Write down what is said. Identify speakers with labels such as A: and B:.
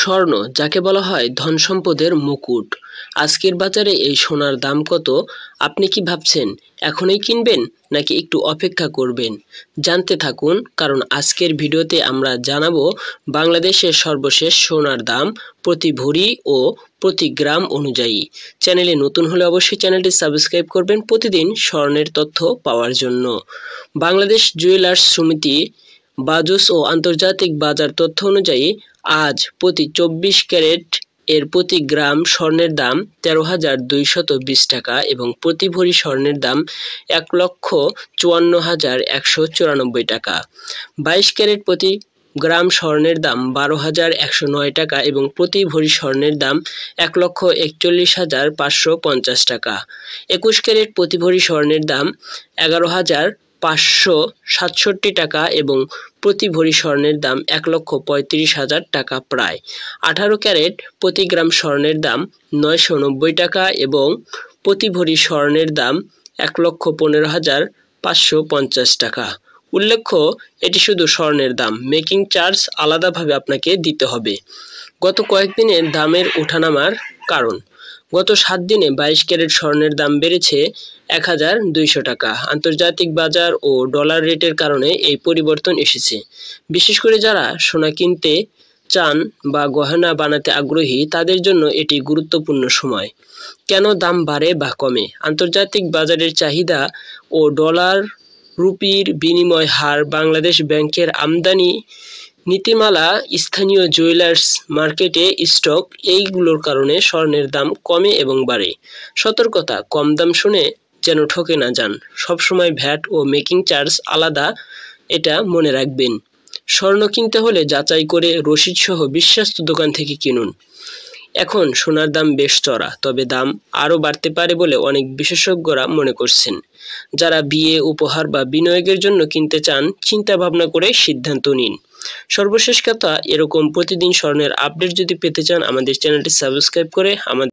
A: স্বর্ণ যাকে বলা হয় ধন সম্পদের মুকুট। আজকের বাজারে এই সোনার দাম কত? আপনি কি ভাবছেন এখনই কিনবেন নাকি একটু অপেক্ষা করবেন? জানতে থাকুন, কারণ আজকের ভিডিওতে আমরা জানাবো বাংলাদেশের সর্বশেষ সোনার দাম প্রতি ভরি ও প্রতি গ্রাম অনুযায়ী। চ্যানেলে নতুন হলে অবশ্যই চ্যানেলটি সাবস্ক্রাইব করবেন প্রতিদিন স্বর্ণের তথ্য পাওয়ার জন্য। বাংলাদেশ জুয়েলার্স সমিতি বাজুস ও আন্তর্জাতিক বাজার তথ্য অনুযায়ী আজ প্রতি 24 ক্যারেট এর প্রতি গ্রাম স্বর্ণের দাম 13,220 টাকা এবং প্রতি ভরি স্বর্ণের দাম 1,54,194 টাকা। 22 ক্যারেট প্রতি গ্রাম স্বর্ণের দাম 12,109 টাকা এবং প্রতি ভরি স্বর্ণের দাম 1,41,550 টাকা। 21 ক্যারেট প্রতি ভরি স্বর্ণের দাম 11,567 টাকা এবং প্রতি ভরি স্বর্ণের দাম 1,35,000 টাকা প্রায়। 18 ক্যারেট প্রতি গ্রাম স্বর্ণের দাম 990 টাকা এবং প্রতি ভরি স্বর্ণের দাম 1,15,550 টাকা। উল্লেখ্য, এটি শুধু স্বর্ণের দাম, মেকিং চার্জ আলাদাভাবে আপনাকে দিতে হবে। গত কয়েকদিনের দামের ওঠানামার কারণ: গত 7 দিনে 22 ক্যারেট স্বর্ণের দাম বেড়েছে 1,200 টাকা। আন্তর্জাতিক বাজার ও ডলার রেটের কারণে এই পরিবর্তন এসেছে। বিশেষ করে যারা সোনা কিনতে চান বা গহনা বানাতে আগ্রহী, তাদের জন্য এটি গুরুত্বপূর্ণ সময়। কেন দাম বাড়ে বা কমে? আন্তর্জাতিক বাজারের চাহিদা ও ডলার রুপির বিনিময় হার, বাংলাদেশ ব্যাংকের আমদানি নীতিমালা, স্থানীয় জুয়েলার্স মার্কেটে স্টক, এইগুলোর কারণে স্বর্ণের দাম কমে এবং বাড়ে। সতর্কতা: কম দাম শুনে যেন ঠকে না যান। সবসময় ভ্যাট ও মেকিং চার্জ আলাদা, এটা মনে রাখবেন। স্বর্ণ কিনতে হলে যাচাই করে রসিদ সহ বিশ্বস্ত দোকান থেকে কিনুন। এখন সোনার দাম বেশ চড়া, তবে দাম আরও বাড়তে পারে বলে অনেক বিশেষজ্ঞরা মনে করছেন। যারা বিয়ে, উপহার বা বিনিয়োগের জন্য কিনতে চান, চিন্তা ভাবনা করে সিদ্ধান্ত নিন। সর্বশেষ কথা, এরকম প্রতিদিন স্বর্ণের আপডেট যদি পেতে চান, আমাদের চ্যানেলটি সাবস্ক্রাইব করে আমাদের